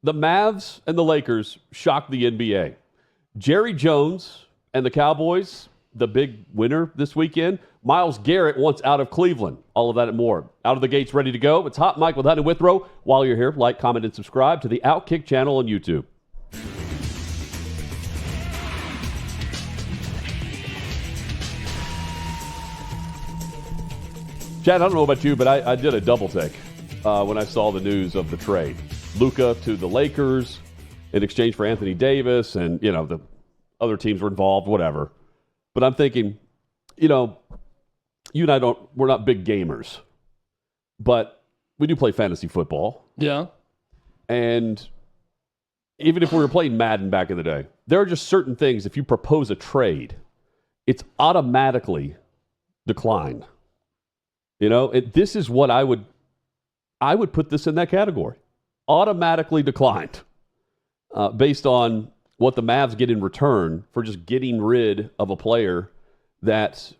the Mavs and the Lakers shocked the NBA. Jerry Jones and the Cowboys, the big winner this weekend. Myles Garrett wants out of Cleveland. All of that and more. Out of the gates, ready to go. It's Hot Mike with Hunt and Withrow. While you're here, like, comment, and subscribe to the OutKick channel on YouTube. Chad, I don't know about you, but I did a double take when I saw the news of the trade. Luka to the Lakers in exchange for Anthony Davis, and, the other teams were involved, whatever. But I'm thinking, you and I we're not big gamers, but we do play fantasy football. Yeah. And even if we were playing Madden back in the day, there are just certain things, if you propose a trade, it's automatically declined. This is what I would put this in that category. Automatically declined based on what the Mavs get in return for just getting rid of a player that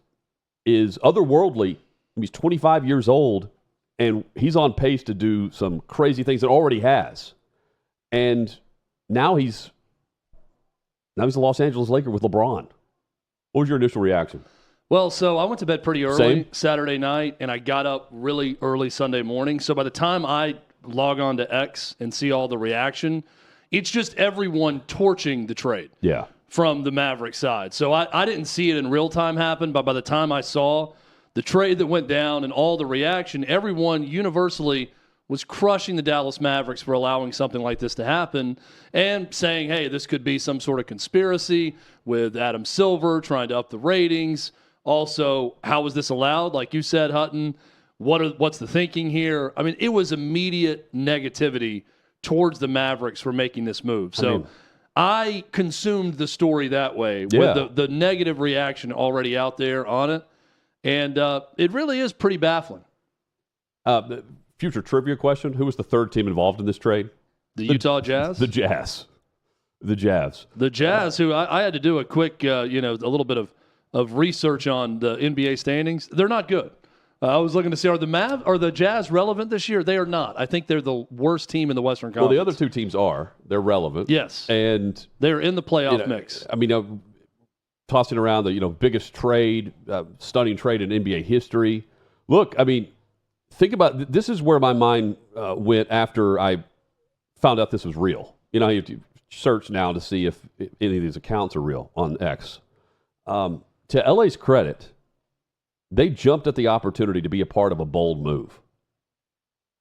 is otherworldly. He's 25 years old, and he's on pace to do some crazy things that already has. And now he's a Los Angeles Laker with LeBron. What was your initial reaction? Well, so I went to bed pretty early Same. Saturday night, and I got up really early Sunday morning. So by the time I log on to X and see all the reaction, it's just everyone torching the trade. Yeah. From the Maverick side. So I didn't see it in real time happen, but by the time I saw the trade that went down and all the reaction, everyone universally was crushing the Dallas Mavericks for allowing something like this to happen and saying, hey, this could be some sort of conspiracy with Adam Silver trying to up the ratings. Also, how was this allowed? Like you said, Hutton, what's the thinking here? I mean, it was immediate negativity towards the Mavericks for making this move. So I consumed the story that way with the negative reaction already out there on it. And it really is pretty baffling. Future trivia question. Who was the third team involved in this trade? The Utah Jazz? The Jazz. The Jazz. The Jazz, who I had to do a quick, a little bit of research on the NBA standings. They're not good. I was looking to see, are the Jazz relevant this year? They are not. I think they're the worst team in the Western Conference. Well, the other two teams are. They're relevant. Yes. And they're in the playoff mix. I mean, tossing around the, biggest trade, stunning trade in NBA history. Look, I mean, think about, this is where my mind went after I found out this was real. You have to search now to see if any of these accounts are real on X. To LA's credit, they jumped at the opportunity to be a part of a bold move.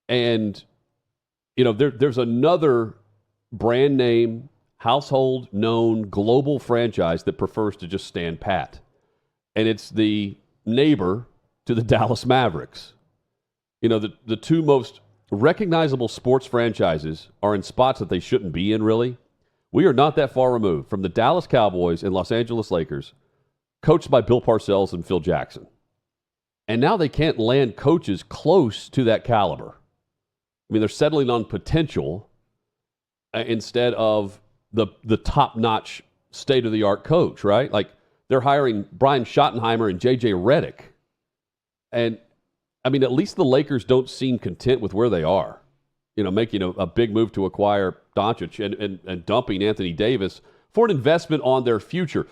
And, there's another brand name, household known global franchise that prefers to just stand pat. And it's the neighbor to the Dallas Mavericks. The two most recognizable sports franchises are in spots that they shouldn't be in, really. We are not that far removed from the Dallas Cowboys and Los Angeles Lakers, coached by Bill Parcells and Phil Jackson. And now they can't land coaches close to that caliber. I mean, they're settling on potential instead of the top-notch, state-of-the-art coach, right? Like, they're hiring Brian Schottenheimer and J.J. Redick. And, I mean, at least the Lakers don't seem content with where they are. Making a big move to acquire Doncic and dumping Anthony Davis for an investment on their future.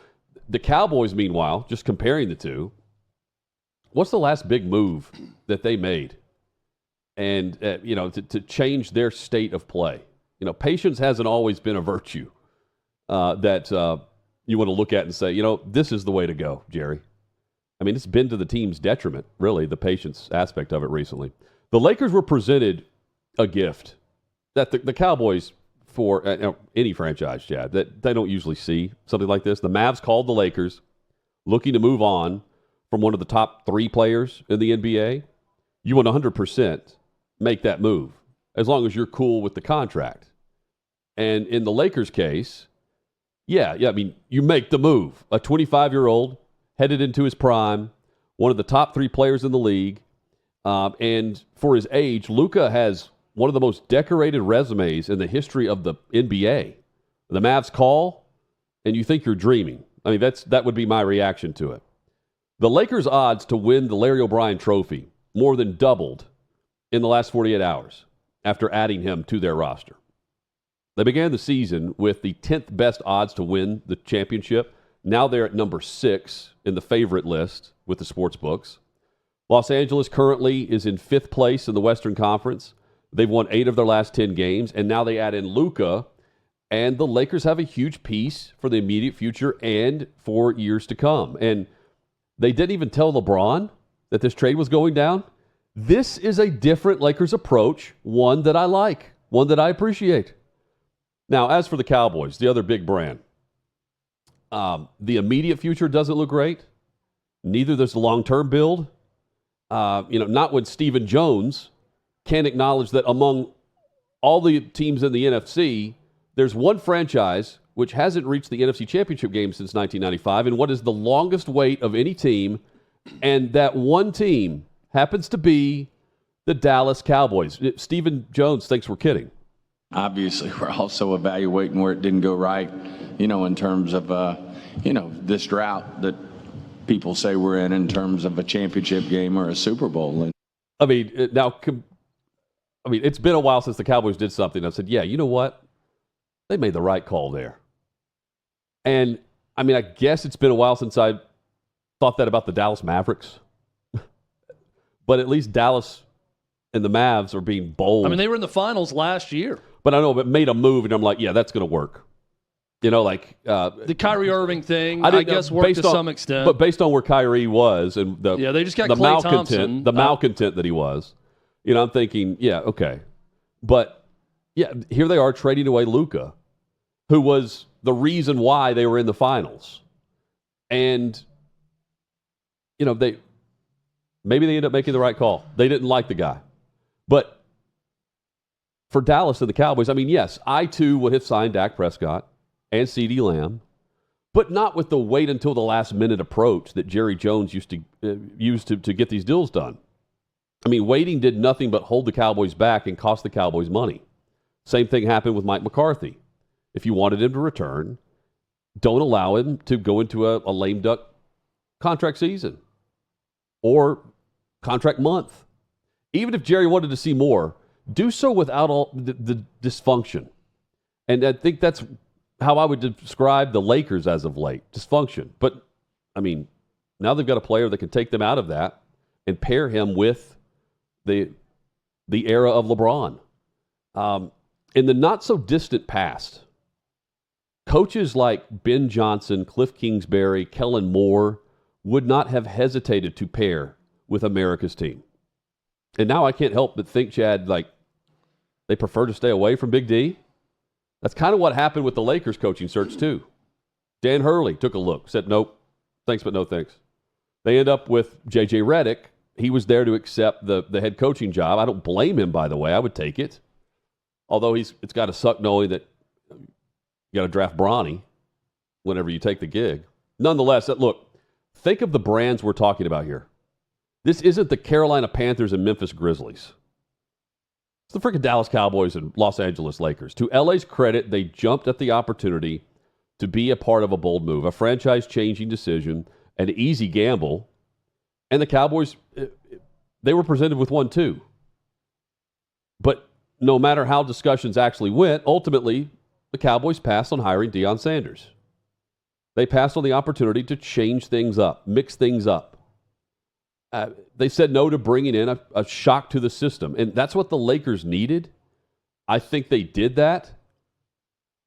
The Cowboys, meanwhile, just comparing the two, what's the last big move that they made? And, to change their state of play. Patience hasn't always been a virtue that you want to look at and say, this is the way to go, Jerry. I mean, it's been to the team's detriment, really, the patience aspect of it recently. The Lakers were presented a gift that the Cowboys, for any franchise, Chad, that they don't usually see something like this. The Mavs called the Lakers looking to move on from one of the top three players in the NBA. You want 100% make that move as long as you're cool with the contract. And in the Lakers' case, I mean, you make the move. A 25-year-old headed into his prime, one of the top three players in the league. And for his age, Luka has one of the most decorated resumes in the history of the NBA. The Mavs call, and you think you're dreaming. I mean, that would be my reaction to it. The Lakers' odds to win the Larry O'Brien Trophy more than doubled in the last 48 hours after adding him to their roster. They began the season with the 10th best odds to win the championship. Now they're at number 6 in the favorite list with the sports books. Los Angeles currently is in 5th place in the Western Conference. They've won 8 of their last 10 games, and now they add in Luka, and the Lakers have a huge piece for the immediate future and for years to come. And they didn't even tell LeBron that this trade was going down. This is a different Lakers approach, one that I like, one that I appreciate. Now, as for the Cowboys, the other big brand, the immediate future doesn't look great. Neither does the long-term build. Not when Stephen Jones can't acknowledge that among all the teams in the NFC, there's one franchise which hasn't reached the NFC Championship game since 1995, and what is the longest wait of any team, and that one team happens to be the Dallas Cowboys. Stephen Jones thinks we're kidding. Obviously, we're also evaluating where it didn't go right, in terms of, this drought that people say we're in terms of a championship game or a Super Bowl. And it's been a while since the Cowboys did something. I said, yeah, you know what? They made the right call there. And, I guess it's been a while since I thought that about the Dallas Mavericks. But at least Dallas and the Mavs are being bold. They were in the finals last year. But I know, but made a move, and I'm like, yeah, that's going to work. The Kyrie Irving thing, I guess, worked to some extent. But based on where Kyrie was and they just got Klay Thompson. The malcontent that he was, I'm thinking, yeah, okay. But, yeah, here they are trading away Luka, who was the reason why they were in the finals. And, maybe they end up making the right call. They didn't like the guy. But for Dallas and the Cowboys, yes, I too would have signed Dak Prescott and CeeDee Lamb, but not with the wait until the last minute approach that Jerry Jones used to get these deals done. Waiting did nothing but hold the Cowboys back and cost the Cowboys money. Same thing happened with Mike McCarthy. If you wanted him to return, don't allow him to go into a lame duck contract season or contract month. Even if Jerry wanted to see more, do so without all the dysfunction. And I think that's how I would describe the Lakers as of late. Dysfunction. But, now they've got a player that can take them out of that and pair him with the era of LeBron. In the not-so-distant past, coaches like Ben Johnson, Cliff Kingsbury, Kellen Moore would not have hesitated to pair with America's team. And now I can't help but think, Chad, they prefer to stay away from Big D. That's kind of what happened with the Lakers coaching search, too. Dan Hurley took a look, said, nope, thanks, but no thanks. They end up with J.J. Redick. He was there to accept the head coaching job. I don't blame him, by the way. I would take it. Although it's got to suck knowing that you got to draft Bronny whenever you take the gig. Nonetheless, look, think of the brands we're talking about here. This isn't the Carolina Panthers and Memphis Grizzlies. It's the freaking Dallas Cowboys and Los Angeles Lakers. To LA's credit, they jumped at the opportunity to be a part of a bold move, a franchise-changing decision, an easy gamble. And the Cowboys, they were presented with one too. But no matter how discussions actually went, ultimately, the Cowboys passed on hiring Deion Sanders. They passed on the opportunity to change things up, mix things up. They said no to bringing in a shock to the system. And that's what the Lakers needed. I think they did that.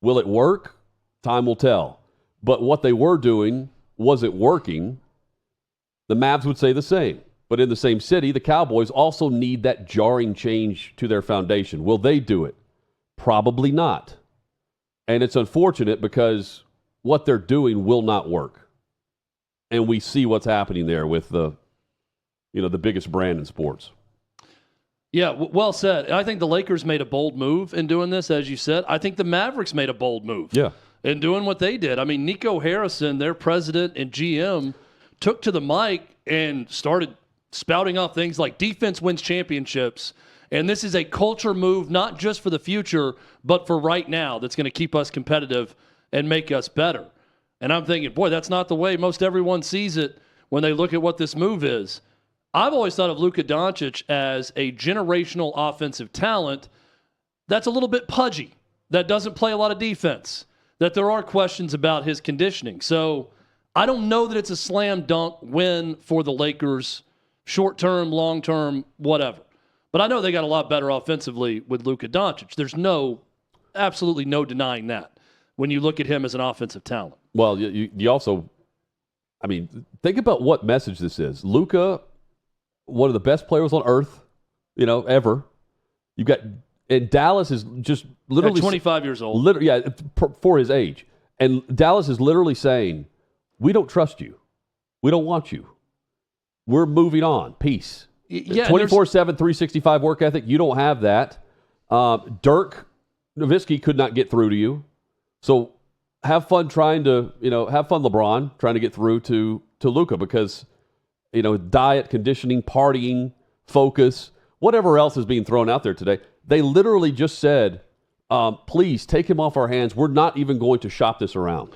Will it work? Time will tell. But what they were doing, was it working? The Mavs would say the same. But in the same city, the Cowboys also need that jarring change to their foundation. Will they do it? Probably not. And it's unfortunate because what they're doing will not work. And we see what's happening there with the biggest brand in sports. Yeah, well said. I think the Lakers made a bold move in doing this, as you said. I think the Mavericks made a bold move in doing what they did. Nico Harrison, their president and GM, took to the mic and started spouting off things like defense wins championships. And this is a culture move, not just for the future, but for right now, that's going to keep us competitive and make us better. And I'm thinking, boy, that's not the way most everyone sees it when they look at what this move is. I've always thought of Luka Doncic as a generational offensive talent that's a little bit pudgy. that doesn't play a lot of defense, that there are questions about his conditioning. So I don't know that it's a slam dunk win for the Lakers, short term, long term, whatever. But I know they got a lot better offensively with Luka Doncic. There's absolutely no denying that when you look at him as an offensive talent. Well, you also, I mean, think about what message this is. Luka, one of the best players on earth, ever. You've got, and Dallas is just literally 25 years old. For his age. And Dallas is literally saying, we don't trust you. We don't want you. We're moving on. Peace. Yeah, 24/7, 365 work ethic. You don't have that. Dirk Nowitzki could not get through to you. So have fun trying to, have fun, LeBron, trying to get through to Luka because, diet, conditioning, partying, focus, whatever else is being thrown out there today. They literally just said, please take him off our hands. We're not even going to shop this around.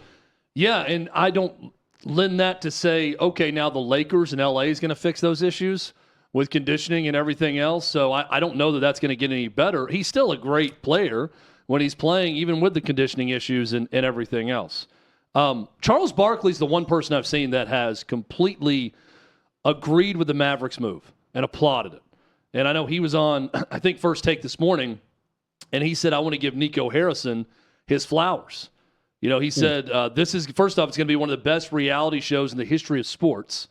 Yeah, and I don't lend that to say, okay, now the Lakers and LA is going to fix those issues with conditioning and everything else. So I don't know that that's going to get any better. He's still a great player when he's playing, even with the conditioning issues and everything else. Charles Barkley's the one person I've seen that has completely agreed with the Mavericks move and applauded it. And I know he was on, I think, First Take this morning, and he said, I want to give Nico Harrison his flowers. He said, this is, first off, it's going to be one of the best reality shows in the history of sports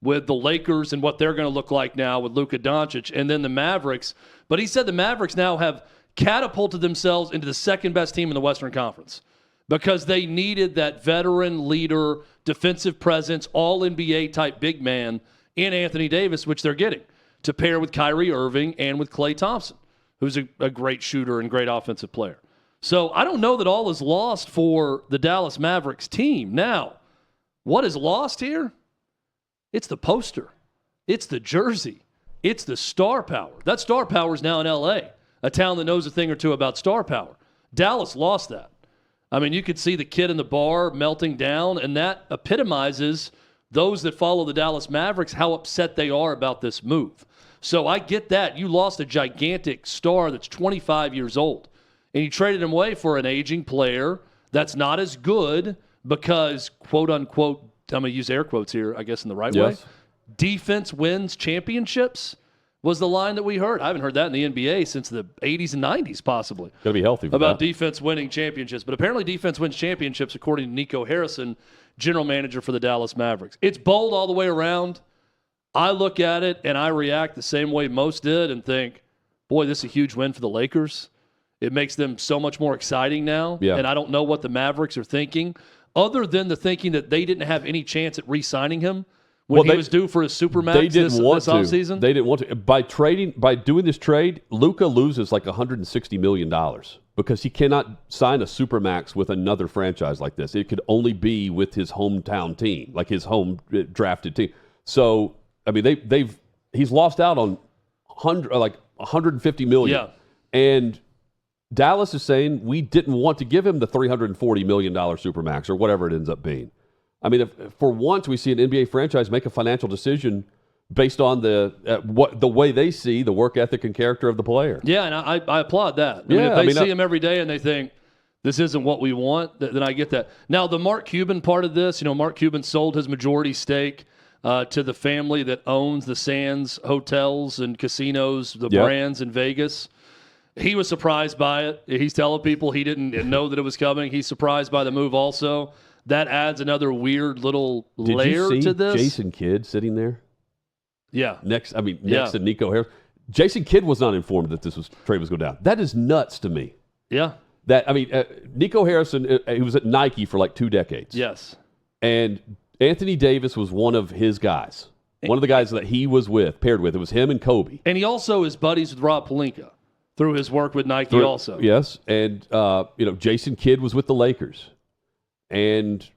with the Lakers and what they're going to look like now with Luka Doncic, and then the Mavericks. But he said the Mavericks now have catapulted themselves into the second best team in the Western Conference because they needed that veteran leader, defensive presence, all-NBA type big man in Anthony Davis, which they're getting, to pair with Kyrie Irving and with Klay Thompson, who's a great shooter and great offensive player. So I don't know that all is lost for the Dallas Mavericks team. Now, what is lost here? It's the poster. It's the jersey. It's the star power. That star power is now in L.A., a town that knows a thing or two about star power. Dallas lost that. I mean, you could see the kid in the bar melting down, and that epitomizes those that follow the Dallas Mavericks, how upset they are about this move. So I get that. You lost a gigantic star that's 25 years old, and you traded him away for an aging player that's not as good because, quote unquote, I'm going to use air quotes here, I guess in the right way, defense wins championships was the line that we heard. I haven't heard that in the NBA since the 80s and 90s, possibly. Got to be healthy for about that. Defense winning championships. But apparently defense wins championships, according to Nico Harrison, general manager for the Dallas Mavericks. It's bold all the way around. I look at it and I react the same way most did and think, boy, this is a huge win for the Lakers. It makes them so much more exciting now. Yeah. And I don't know what the Mavericks are thinking, other than the thinking that they didn't have any chance at re-signing him when he was due for his supermax this offseason. They didn't want to. By doing this trade, Luka loses like $160 million because he cannot sign a supermax with another franchise like this. It could only be with his hometown team, like his home drafted team. So, I mean, he's lost out on $150 million. Yeah. And Dallas is saying we didn't want to give him the $340 million supermax or whatever it ends up being. I mean, if for once we see an NBA franchise make a financial decision based on the way they see the work ethic and character of the player. Yeah, and I applaud that. I mean, if they see him every day and they think this isn't what we want, then I get that. Now, the Mark Cuban part of this, Mark Cuban sold his majority stake to the family that owns the Sands hotels and casinos, the brands in Vegas. He was surprised by it. He's telling people he didn't know that it was coming. He's surprised by the move also. That adds another weird little layer to this. Did you see Jason Kidd sitting there? Yeah. Next to Nico Harris. Jason Kidd was not informed that this trade was going down. That is nuts to me. Yeah. Nico Harrison, he was at Nike for like 2 decades. Yes. And Anthony Davis was one of his guys. One of the guys that he was paired with. It was him and Kobe. And he also is buddies with Rob Pelinka through his work with Nike also. Yes. And, Jason Kidd was with the Lakers. And,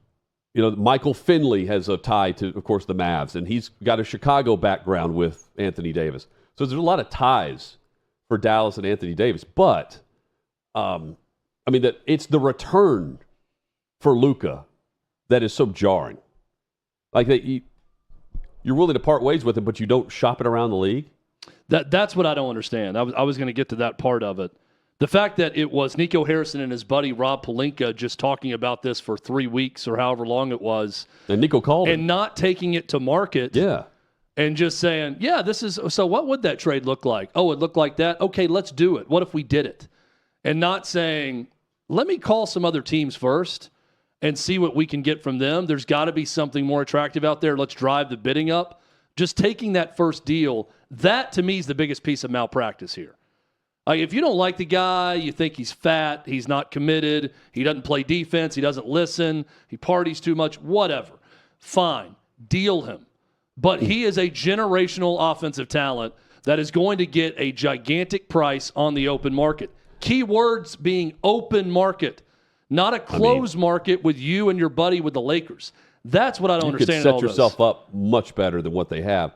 Michael Finley has a tie to, of course, the Mavs. And he's got a Chicago background with Anthony Davis. So there's a lot of ties for Dallas and Anthony Davis. But, that it's the return for Luka that is so jarring. Like, you're willing to part ways with him, but you don't shop it around the league? That's what I don't understand. I was going to get to that part of it. The fact that it was Nico Harrison and his buddy Rob Pelinka just talking about this for 3 weeks or however long it was. And Nico called and not taking it to market. Yeah. And just saying, yeah, this is – so what would that trade look like? Oh, it looked like that? Okay, let's do it. What if we did it? And not saying, let me call some other teams first and see what we can get from them. There's got to be something more attractive out there. Let's drive the bidding up. Just taking that first deal, that to me is the biggest piece of malpractice here. Like, if you don't like the guy, you think he's fat, he's not committed, he doesn't play defense, he doesn't listen, he parties too much, whatever. Fine, deal him. But he is a generational offensive talent that is going to get a gigantic price on the open market. Key words being open market, not a closed market with you and your buddy with the Lakers. That's what I don't understand. You could set yourself up much better than what they have.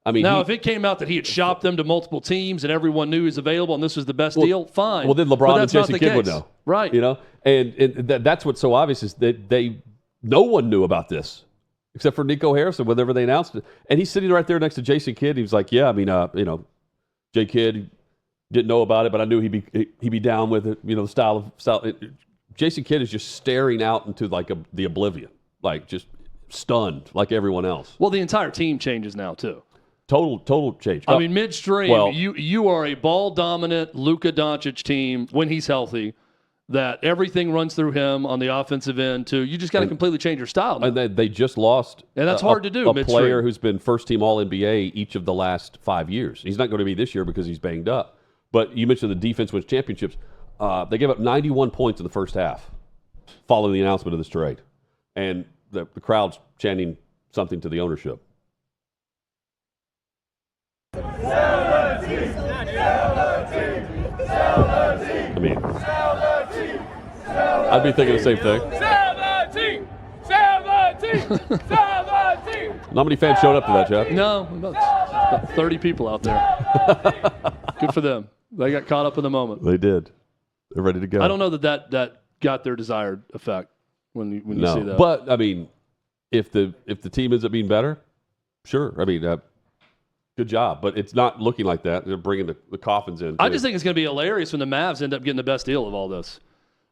I mean, now, if it came out that he had shopped them to multiple teams and everyone knew he was available and this was the best deal, fine. Well, then LeBron and Jason Kidd would know. Right. You know? And that's what's so obvious is that no one knew about this except for Nico Harrison whenever they announced it. And he's sitting right there next to Jason Kidd. He was like, yeah, I mean, Jay Kidd didn't know about it, but I knew he'd be down with it. You know, the style. Jason Kidd is just staring out into like the oblivion, like just stunned like everyone else. Well, the entire team changes now too. Total change. I mean, midstream, you are a ball-dominant Luka Doncic team when he's healthy, that everything runs through him on the offensive end, too. You just got to completely change your style now. And they just lost and that's hard to do, a player who's been first-team All-NBA each of the last 5 years. He's not going to be this year because he's banged up. But you mentioned the defense wins championships. They gave up 91 points in the first half following the announcement of this trade. And the crowd's chanting something to the ownership. 17. I mean, I'd be thinking the same thing. 17. Not many fans showed up to that, Jeff. No, about 30 people out there. Good for them. They got caught up in the moment. They did. They're ready to go. I don't know that got their desired effect when you see that. But I mean, if the team ends up being better, sure. I mean, good job. But it's not looking like that. They're bringing the coffins in. I just think it's going to be hilarious when the Mavs end up getting the best deal of all this.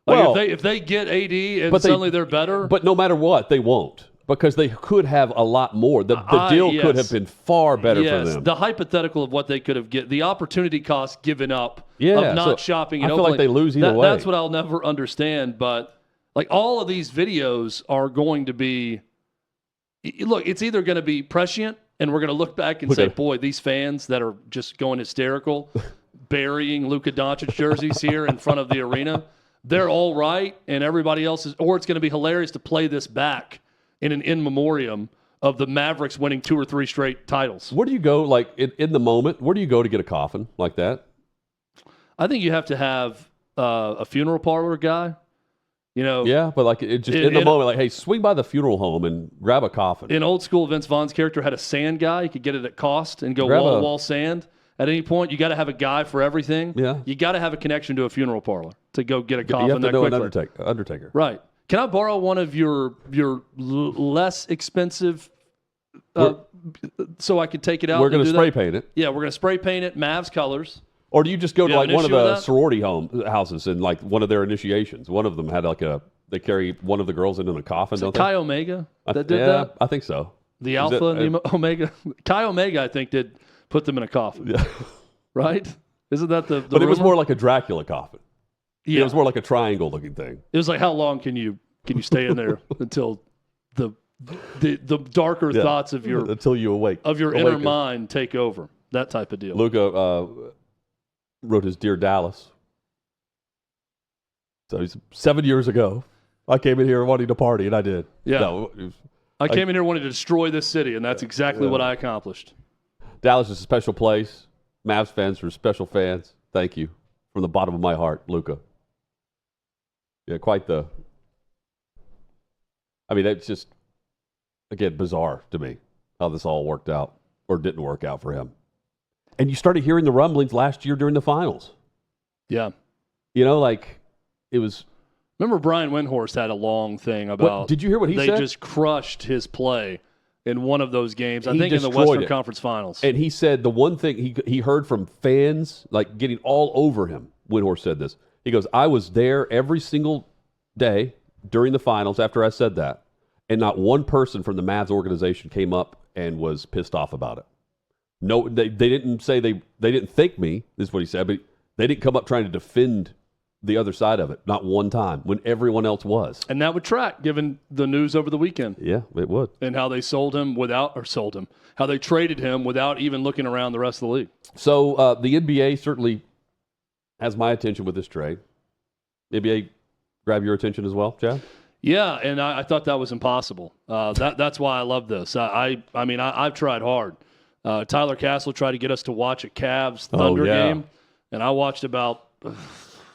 Like, well, if they get AD and suddenly they're better. But no matter what, they won't. Because they could have a lot more. The deal could have been far better for them. The hypothetical of what they could have the opportunity cost given up of not shopping in Oakland. I feel like they lose either way. That's what I'll never understand. But like all of these videos are going to be, look, it's either going to be prescient and we're going to look back and say, boy, these fans that are just going hysterical, burying Luka Doncic jerseys here in front of the arena, they're all right and everybody else is, or it's going to be hilarious to play this back in an in memoriam of the Mavericks winning 2 or 3 straight titles. Where do you go, like, in the moment, where do you go to get a coffin like that? I think you have to have a funeral parlor guy, you know. Yeah, but like in the moment, like, hey, swing by the funeral home and grab a coffin. In old school, Vince Vaughn's character had a sand guy. You could get it at cost and go wall-to-wall sand. At any point, you got to have a guy for everything. Yeah. You got to have a connection to a funeral parlor to go get a coffin. You have to that know quickly. an undertaker. Right. Can I borrow one of your less expensive so I can take it out? We're going to spray paint it. Yeah, we're going to spray paint it Mavs colors. Or do you just go to like one of the sorority houses and like one of their initiations? One of them had like they carry one of the girls in a coffin, don't they? Chi Omega that did that? I think so. The Alpha and the Omega. Chi Omega, I think, did put them in a coffin. Yeah. Right? Isn't that the But rumor? It was more like a Dracula coffin. Yeah. It was more like a triangle-looking thing. It was like, how long can you stay in there until the darker thoughts of your until you awake of your inner mind take over? That type of deal. Luka wrote his Dear Dallas. So he's 7 years ago. I came in here wanting to party, and I did. Yeah. No, I came in here wanting to destroy this city, and that's exactly what I accomplished. Dallas is a special place. Mavs fans are special fans. Thank you from the bottom of my heart, Luka. Yeah, quite the. I mean, it's just, again, bizarre to me how this all worked out or didn't work out for him. And you started hearing the rumblings last year during the finals. Yeah. You know, like, it was. Remember Brian Windhorst had a long thing about. Did you hear what he said? They just crushed his play in one of those games. I think in the Western Conference Finals. And he said the one thing he heard from fans, like getting all over him, Windhorst said this, He goes, I was there every single day during the finals after I said that, and not one person from the Mavs organization came up and was pissed off about it. No, they didn't say they didn't thank me, this is what he said, but they didn't come up trying to defend the other side of it. Not one time, when everyone else was. And that would track, given the news over the weekend. Yeah, it would. And how they how they traded him without even looking around the rest of the league. So the NBA certainly has my attention with this trade. NBA grab your attention as well, Chad? Yeah, and I thought that was impossible. That's why I love this. I've tried hard. Tyler Castle tried to get us to watch a Cavs Thunder game, and I watched about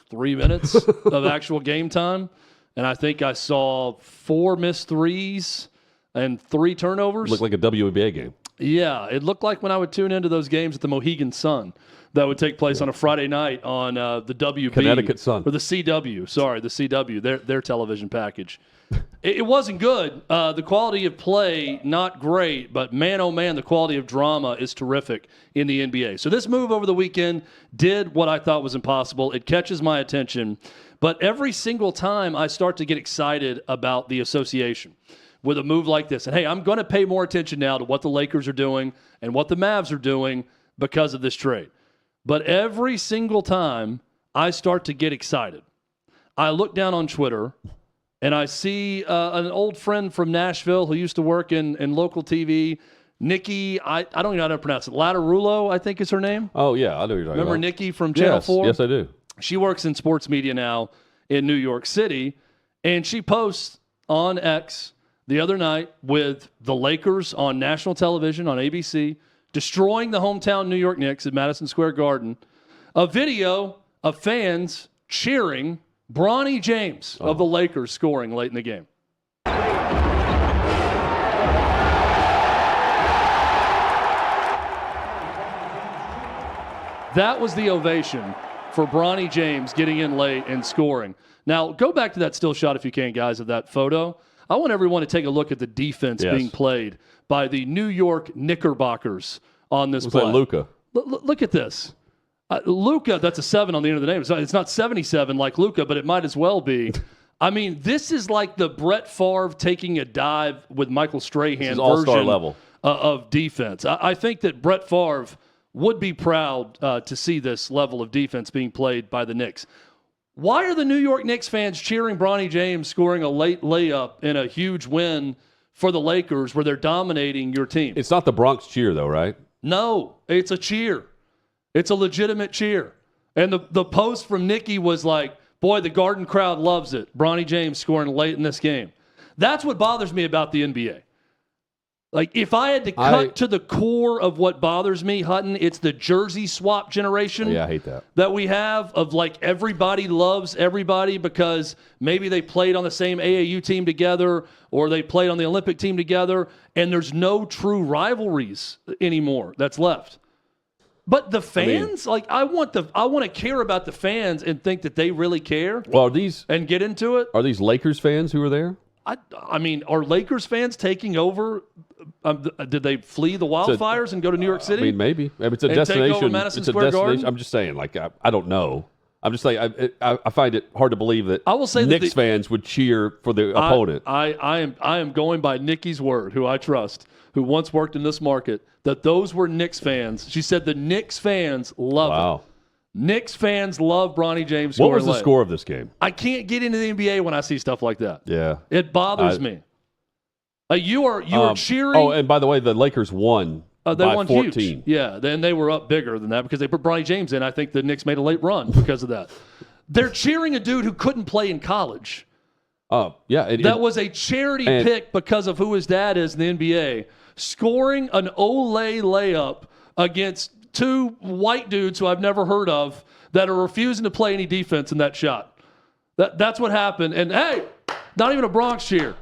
3 minutes of actual game time, and I think I saw 4 missed threes and 3 turnovers. Looked like a WNBA game. Yeah, it looked like when I would tune into those games at the Mohegan Sun that would take place on a Friday night on the WB. Connecticut Sun. Or the CW. Sorry, the CW, their television package. It wasn't good. The quality of play, not great, but man, oh man, the quality of drama is terrific in the NBA. So this move over the weekend did what I thought was impossible. It catches my attention. But every single time I start to get excited about the association with a move like this. And hey, I'm going to pay more attention now to what the Lakers are doing and what the Mavs are doing because of this trade. But every single time I start to get excited, I look down on Twitter and I see an old friend from Nashville who used to work in local TV, Nikki, I don't even know how to pronounce it. Lattarulo, I think is her name. Oh, yeah, I know you're talking Remember about. Nikki from Channel 4? Yes, I do. She works in sports media now in New York City, and she posts on X the other night with the Lakers on national television on ABC, destroying the hometown New York Knicks at Madison Square Garden, a video of fans cheering Bronny James of the Lakers scoring late in the game. That was the ovation for Bronny James getting in late and scoring. Now, go back to that still shot if you can, guys, of that photo. I want everyone to take a look at the defense being played by the New York Knickerbockers on this play. Was that Luka? Look at this. Luka, that's a 7 on the end of the name. It's not 77 like Luka, but it might as well be. I mean, this is like the Brett Favre taking a dive with Michael Strahan all-star version level of defense. I think that Brett Favre would be proud to see this level of defense being played by the Knicks. Why are the New York Knicks fans cheering Bronny James scoring a late layup in a huge win for the Lakers where they're dominating your team? It's not the Bronx cheer, though, right? No, it's a cheer. It's a legitimate cheer. And the post from Nikki was like, boy, the Garden crowd loves it. Bronny James scoring late in this game. That's what bothers me about the NBA. Like, if I had to cut to the core of what bothers me, Hutton, it's the jersey swap generation. Yeah, I hate that. That we have of, like, everybody loves everybody because maybe they played on the same AAU team together or they played on the Olympic team together, and there's no true rivalries anymore that's left. But the fans, I want to care about the fans and think that they really care. Well, and get into it. Are these Lakers fans who are there? I mean, are Lakers fans taking over? Did they flee the wildfires and go to New York City? I mean, maybe. It's a and destination. Take over Madison it's a Square destination. Garden? I'm just saying, like, I don't know. I'm just saying, I find it hard to believe that I will say Knicks fans would cheer for the opponent. I am going by Nikki's word, who I trust, who once worked in this market, that those were Knicks fans. She said the Knicks fans love it. Knicks fans love Bronny James scoring What was the late. score of this game? I can't get into the NBA when I see stuff like that. Yeah. It bothers me. You are cheering. Oh, and by the way, the Lakers won they by won 14. Huge. Yeah, then they were up bigger than that because they put Bronny James in. I think the Knicks made a late run because of that. They're cheering a dude who couldn't play in college. Yeah. That was a charity pick because of who his dad is in the NBA, scoring an Olay layup against two white dudes who I've never heard of that are refusing to play any defense in that shot. That's what happened. And, hey, not even a Bronx cheer.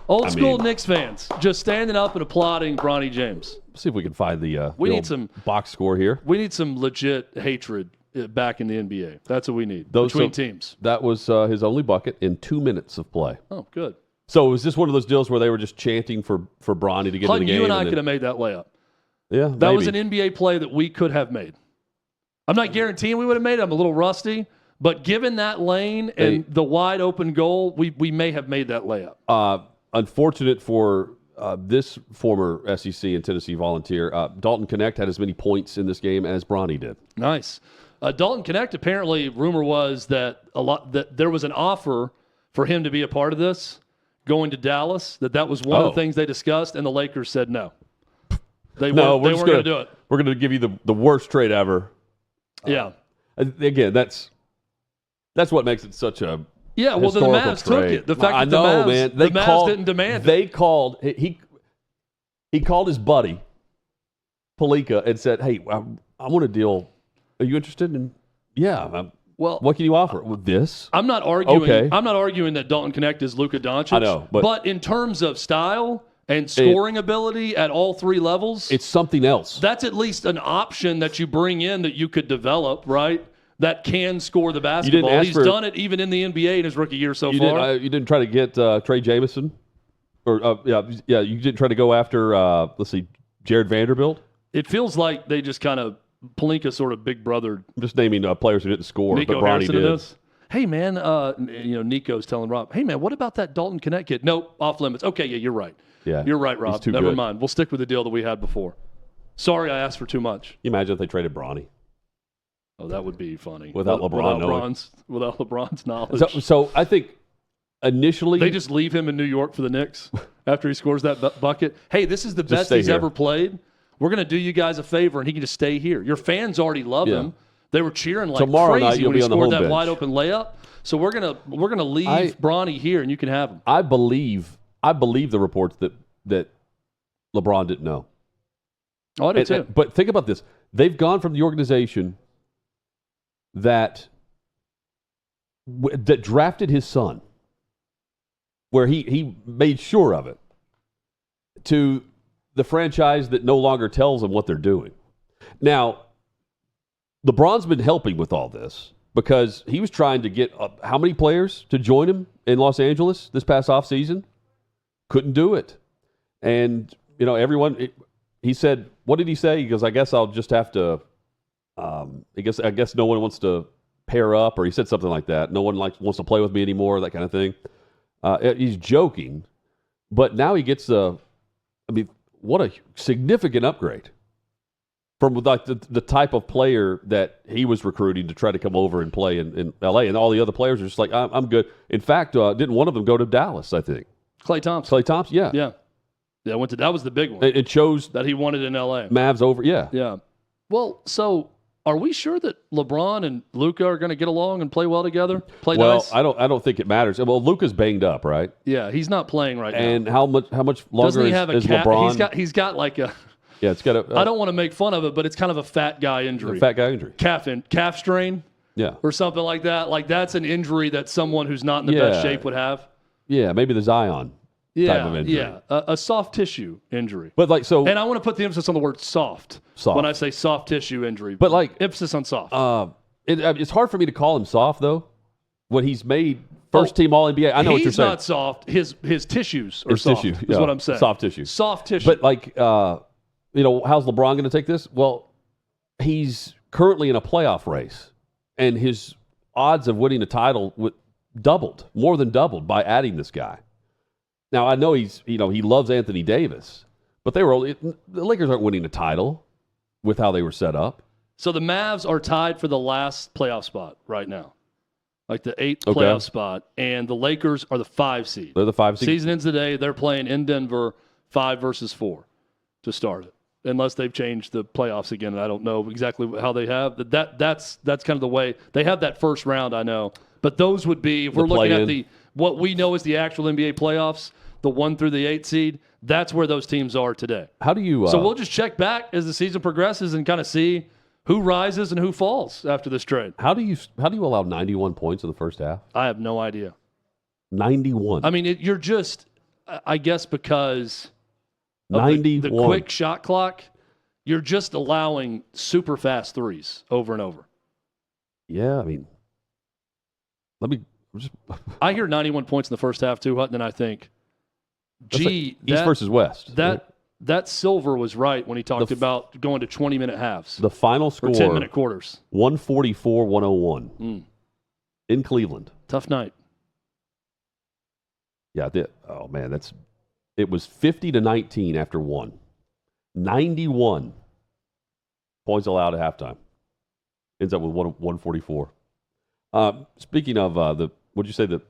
Old school Knicks fans just standing up and applauding Bronny James. See if we can find the we need some box score here. We need some legit hatred back in the NBA. That's what we need between teams. That was his only bucket in 2 minutes of play. Oh, good. So was this one of those deals where they were just chanting for Bronny to get in the game? You and I could have made that layup. Yeah, that was an NBA play that we could have made. I'm not guaranteeing we would have made it. I'm a little rusty, But given that lane and the wide open goal, we may have made that layup. Unfortunate for this former SEC and Tennessee Volunteer, Dalton Connect had as many points in this game as Bronny did. Nice. Dalton Connect, apparently, rumor was that there was an offer for him to be a part of this, going to Dallas, that was one of the things they discussed, and the Lakers said no. They weren't going to do it. We're going to give you the worst trade ever. Yeah. Again, that's what makes it such a yeah. Well, the Mavs took it. The fact that the Mavs didn't demand it. They called. He called his buddy Palika and said, "Hey, I want a deal. Are you interested in?" Yeah. Well, what can you offer with this? I'm not arguing. Okay. I'm not arguing that Dalton Connect is Luka Doncic. I know, but in terms of style and scoring ability at all three levels, it's something else. That's at least an option that you bring in that you could develop, right? That can score the basketball. He's done it even in the NBA in his rookie year so far. You didn't try to get Trey Jamison? Or you didn't try to go after, let's see, Jared Vanderbilt? It feels like they just kind of, Pelinka sort of big brothered. I'm just naming players who didn't score, Nico but Bronny did. This. Hey, man, Nico's telling Rob, hey, man, what about that Dalton Connect kid? Nope, off limits. Okay, yeah, you're right. Yeah, you're right, Rob. Never good. mind. We'll stick with the deal that we had before. Sorry, I asked for too much. Can you imagine if they traded Bronny? Oh, that would be funny. Without LeBron's knowledge. So I think initially they just leave him in New York for the Knicks after he scores that bucket. Hey, this is the best he's ever played. We're going to do you guys a favor, and he can just stay here. Your fans already love him. They were cheering like crazy when he scored that wide open layup. So we're gonna leave Bronny here, and you can have him. I believe the reports that LeBron didn't know. Oh, I do too. But think about this: they've gone from the organization that drafted his son, where he made sure of it, to the franchise that no longer tells them what they're doing. Now, LeBron's been helping with all this because he was trying to get how many players to join him in Los Angeles this past offseason? Couldn't do it. And, everyone, he said, what did he say? He goes, I guess I'll just have to, I guess no one wants to pair up, or he said something like that. No one wants to play with me anymore, that kind of thing. He's joking, but now he gets what a significant upgrade from like the type of player that he was recruiting to try to come over and play in L.A. And all the other players are just like, I'm good. In fact, didn't one of them go to Dallas, I think? Klay Thompson. Yeah. Yeah. Yeah, that was the big one. It chose that he wanted in L.A. Mavs over, yeah. Yeah. Well, so are we sure that LeBron and Luka are going to get along and play well together? Nice? I don't think it matters. Well, Luka's banged up, right? Yeah, he's not playing right now. And how much longer is LeBron? He's got like a. Yeah, it's got a. I don't want to make fun of it, but it's kind of a fat guy injury. Calf strain. Yeah. Or something like that. Like that's an injury that someone who's not in the best shape would have. Yeah, maybe the Zion type of injury. Yeah, a soft tissue injury. But and I want to put the emphasis on the word soft. When I say soft tissue injury. But emphasis on soft. It's hard for me to call him soft though, when he's made first team All NBA. I know what you're saying. He's not soft. His tissues are soft. Is what I'm saying. Soft tissue. Soft tissue. But how's LeBron going to take this? Well, he's currently in a playoff race, and his odds of winning a title more than doubled by adding this guy. Now I know he loves Anthony Davis, but the Lakers aren't winning a title with how they were set up. So the Mavs are tied for the last playoff spot right now, like the 8th playoff spot, and the Lakers are the 5 seed. They're the 5 seed. Season ends today. They're playing in Denver, 5 versus 4 to start it, unless they've changed the playoffs again. And I don't know exactly how they have. That's kind of the way they have that first round. I know, but those would be if we're looking at what we know is the actual NBA playoffs, the 1 through the 8 seed. That's where those teams are today. How do you? So we'll just check back as the season progresses and kind of see who rises and who falls after this trade. How do you allow 91 points in the first half? I have no idea. 91. I mean, you're just, I guess, because of 91. The quick shot clock, you're just allowing super fast threes over and over. Yeah, I mean, I hear 91 points in the first half too, Hutton, and I think, East versus West. That Silver was right when he talked about going to 20-minute halves. The final score, or 10-minute quarters. 144-101. in Cleveland. Tough night. Yeah, oh man, it was 50-19 after one. 91 points allowed at halftime. Ends up with 144. Speaking of what'd you say, the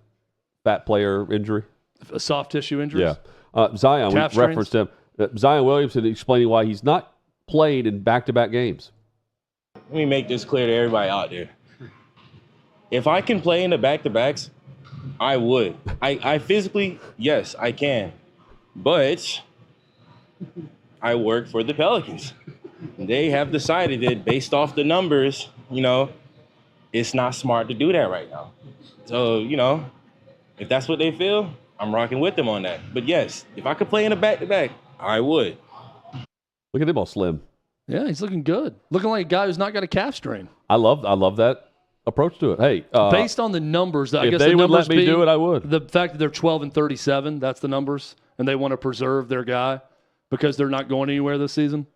fat player injury? A soft tissue injury? Yeah. Zion, we Calf referenced him. Zion Williamson explaining why he's not played in back-to-back games. Let me make this clear to everybody out there. If I can play in the back-to-backs, I would. I physically, yes, I can. But I work for the Pelicans. They have decided that based off the numbers, it's not smart to do that right now. So, if that's what they feel, I'm rocking with them on that. But yes, if I could play in a back-to-back, I would. Look at him all slim. Yeah, he's looking good. Looking like a guy who's not got a calf strain. I love that approach to it. Hey, based on the numbers, I if guess they the would numbers let me do it, I would. The fact that they're 12-37, that's the numbers, and they want to preserve their guy because they're not going anywhere this season.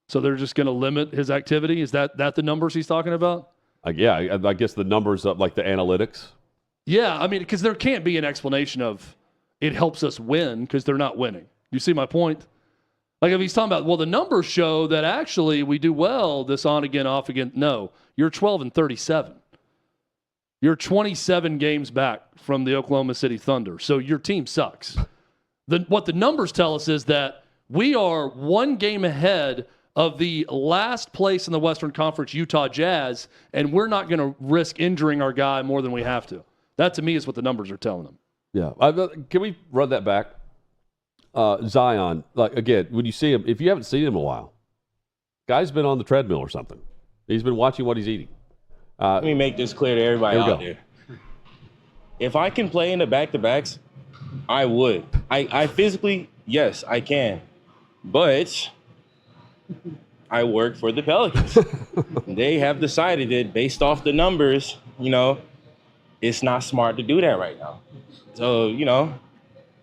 So they're just going to limit his activity. Is that the numbers he's talking about? I guess the numbers of like the analytics. Yeah, I mean, because there can't be an explanation of it helps us win because they're not winning. You see my point? Like if he's talking about, well, the numbers show that actually we do well this on again, off again. No, you're 12-37. You're 27 games back from the Oklahoma City Thunder. So your team sucks. What the numbers tell us is that we are one game ahead of the last place in the Western Conference, Utah Jazz, and we're not going to risk injuring our guy more than we have to. That, to me, is what the numbers are telling them. Yeah. Can we run that back? Zion, like, again, when you see him, if you haven't seen him in a while, guy's been on the treadmill or something. He's been watching what he's eating. Let me make this clear to everybody out there. If I can play in the back-to-backs, I would. I physically, yes, I can. But I work for the Pelicans. They have decided that based off the numbers, it's not smart to do that right now. So,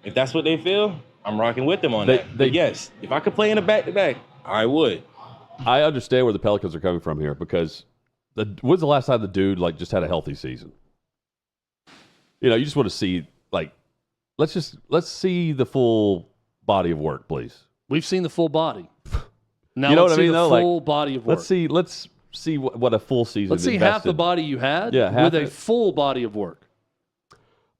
if that's what they feel, I'm rocking with them on that. But yes, if I could play in a back-to-back, I would. I understand where the Pelicans are coming from here because when's the last time the dude just had a healthy season? You just want to see let's see the full body of work, please. We've seen the full body. Now you know let's what I mean? see the full body of work. Let's see what a full season. Let's see half the body you had with a full body of work.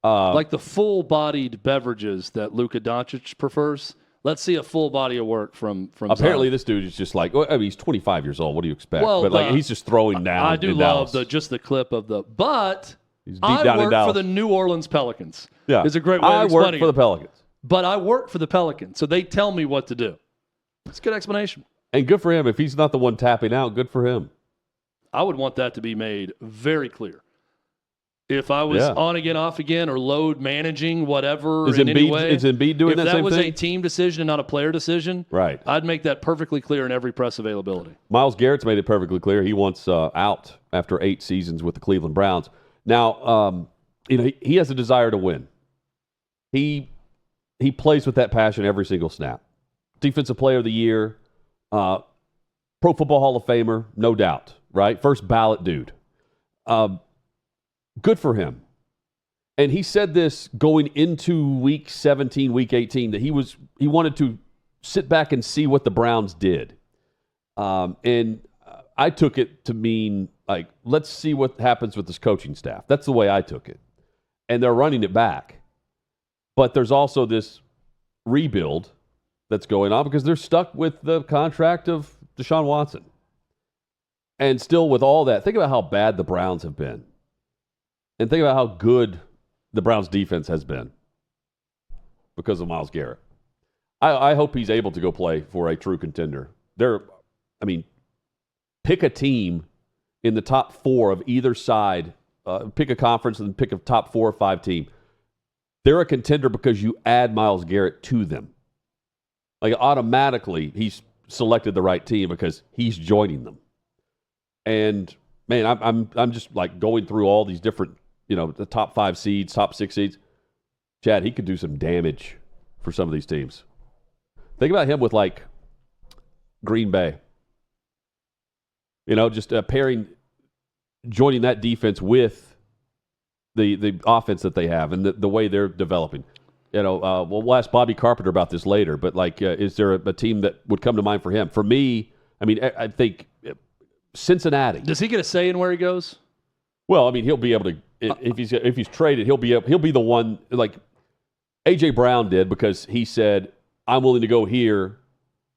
Like the full-bodied beverages that Luka Doncic prefers. Let's see a full body of work from Apparently, Zion. this dude is just he's 25 years old. What do you expect? Well, but he's just throwing down. I do love the clip of but he's deep down in work Dallas. for the New Orleans Pelicans. Yeah, is a great way of I explaining work for the Pelicans. But I work for the Pelicans, so they tell me what to do. It's a good explanation. And good for him. If he's not the one tapping out, good for him. I would want that to be made very clear. If I was on again, off again, or load managing, whatever, is any way. Is Embiid doing that same thing? If that was a team decision and not a player decision, right, I'd make that perfectly clear in every press availability. Myles Garrett's made it perfectly clear. He wants out after 8 seasons with the Cleveland Browns. Now, he has a desire to win. He plays with that passion every single snap. Defensive Player of the Year, Pro Football Hall of Famer, no doubt, right? First ballot dude. Good for him. And he said this going into week 17, week 18, that he wanted to sit back and see what the Browns did. And I took it to mean, let's see what happens with this coaching staff. That's the way I took it. And they're running it back. But there's also this rebuild that's going on because they're stuck with the contract of Deshaun Watson. And still with all that, think about how bad the Browns have been. And think about how good the Browns defense has been because of Myles Garrett. I hope he's able to go play for a true contender. Pick a team in the top 4 of either side. Pick a conference and pick a top 4 or 5 team. They're a contender because you add Myles Garrett to them. Automatically, he's selected the right team because he's joining them. And man, I'm just going through all these different, the top 5 seeds, top 6 seeds. Chad, he could do some damage for some of these teams. Think about him with Green Bay. Just joining that defense with the offense that they have and the way they're developing. We'll ask Bobby Carpenter about this later, but is there a team that would come to mind for him? For me, I mean, I think Cincinnati. Does he get a say in where he goes? Well, I mean, he'll be able to if he's traded, he'll be the one like A.J. Brown did, because he said, "I'm willing to go here.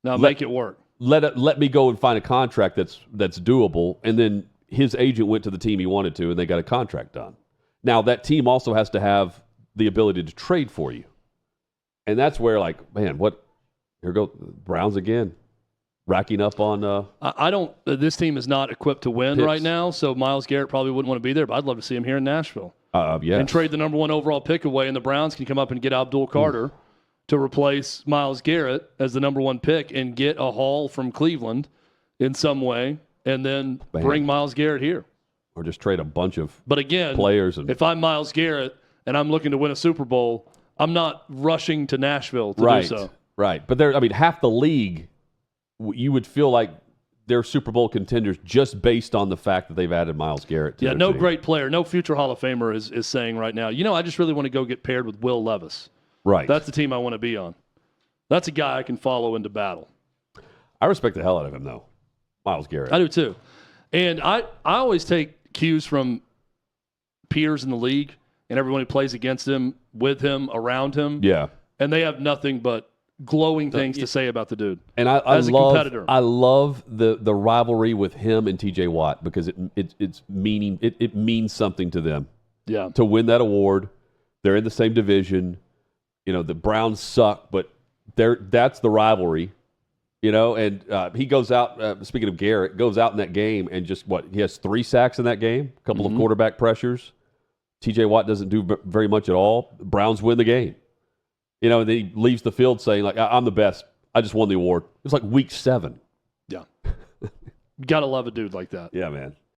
Now make it work. Let me go and find a contract that's doable." And then his agent went to the team he wanted to, and they got a contract done. Now that team also has to have the ability to trade for you, and that's where here go Browns again. Racking up on. I don't. This team is not equipped to win picks. right now, so Myles Garrett probably wouldn't want to be there. But I'd love to see him here in Nashville. Yeah. And trade the number 1 overall pick away, and the Browns can come up and get Abdul Carter to replace Myles Garrett as the number 1 pick, and get a haul from Cleveland in some way, and then bring Myles Garrett here. Or just trade a bunch of players. And if I'm Myles Garrett and I'm looking to win a Super Bowl, I'm not rushing to Nashville to do so. Right. But half the league, you would feel like they're Super Bowl contenders just based on the fact that they've added Myles Garrett to their no team. great player, no future Hall of Famer is saying right now, I just really want to go get paired with Will Levis. Right. That's the team I want to be on. That's a guy I can follow into battle. I respect the hell out of him, though, Myles Garrett. I do, too. And I always take cues from peers in the league and everyone who plays against him, with him, around him. Yeah. And they have nothing but glowing things to say about the dude. And as a competitor. I love the rivalry with him and TJ Watt, because it means something to them. Yeah. To win that award. They're in the same division. The Browns suck, but that's the rivalry. And he goes out, speaking of Garrett, goes out in that game and he has 3 sacks in that game, a couple of quarterback pressures. TJ Watt doesn't do very much at all. The Browns win the game. And he leaves the field saying, I'm the best. I just won the award. It was like week 7. Yeah. Got to love a dude like that. Yeah, man.